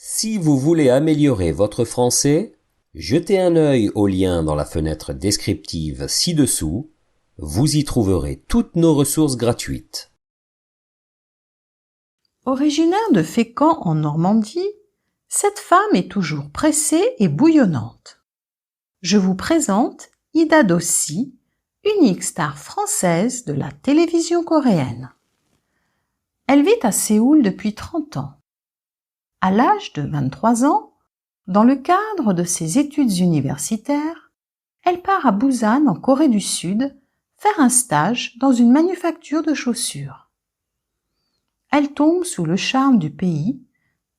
Si vous voulez améliorer votre français, jetez un œil au lien dans la fenêtre descriptive ci-dessous. Vous y trouverez toutes nos ressources gratuites. Originaire de Fécamp en Normandie, cette femme est toujours pressée et bouillonnante. Je vous présente Ida Dossi, unique star française de la télévision coréenne. Elle vit à Séoul depuis 30 ans. À l'âge de 23 ans, dans le cadre de ses études universitaires, elle part à Busan en Corée du Sud faire un stage dans une manufacture de chaussures. Elle tombe sous le charme du pays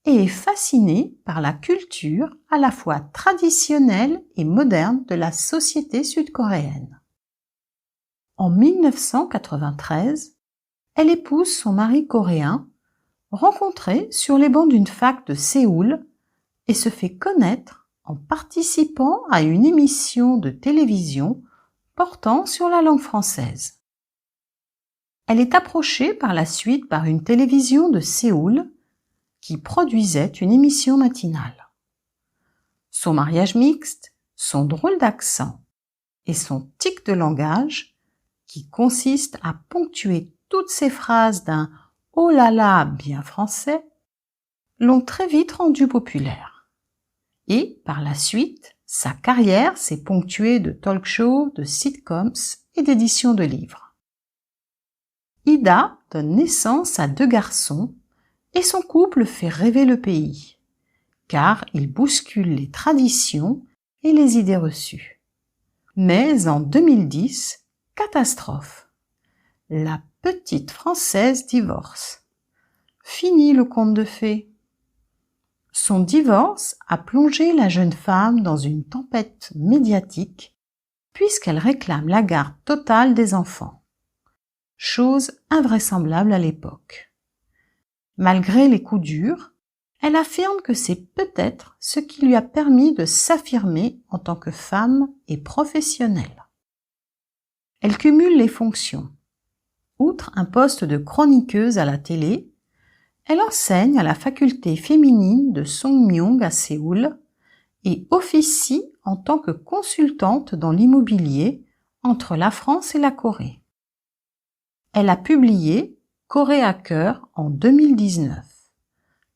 et est fascinée par la culture à la fois traditionnelle et moderne de la société sud-coréenne. En 1993, elle épouse son mari coréen, rencontré sur les bancs d'une fac de Séoul, et se fait connaître en participant à une émission de télévision portant sur la langue française. Elle est approchée par la suite par une télévision de Séoul qui produisait une émission matinale. Son mariage mixte, son drôle d'accent et son tic de langage, qui consiste à ponctuer toutes ses phrases d'un « oh là là » bien français, l'ont très vite rendue populaire. Et, par la suite, sa carrière s'est ponctuée de talk-shows, de sitcoms et d'éditions de livres. Ida donne naissance à 2 garçons et son couple fait rêver le pays, car il bouscule les traditions et les idées reçues. Mais en 2010, catastrophe. La petite Française divorce. Fini le conte de fées. Son divorce a plongé la jeune femme dans une tempête médiatique puisqu'elle réclame la garde totale des enfants. Chose invraisemblable à l'époque. Malgré les coups durs, elle affirme que c'est peut-être ce qui lui a permis de s'affirmer en tant que femme et professionnelle. Elle cumule les fonctions. Outre un poste de chroniqueuse à la télé, elle enseigne à la faculté féminine de Songmyung à Séoul et officie en tant que consultante dans l'immobilier entre la France et la Corée. Elle a publié Corée à cœur en 2019,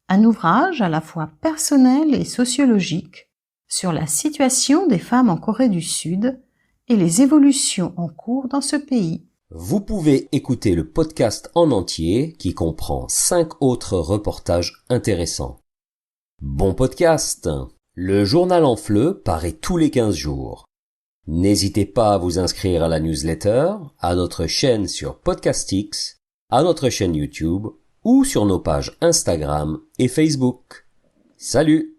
un ouvrage à la fois personnel et sociologique sur la situation des femmes en Corée du Sud et les évolutions en cours dans ce pays. Vous pouvez écouter le podcast en entier qui comprend 5 autres reportages intéressants. Bon podcast! Le journal en FLE paraît tous les 15 jours. N'hésitez pas à vous inscrire à la newsletter, à notre chaîne sur Podcastix, à notre chaîne YouTube ou sur nos pages Instagram et Facebook. Salut!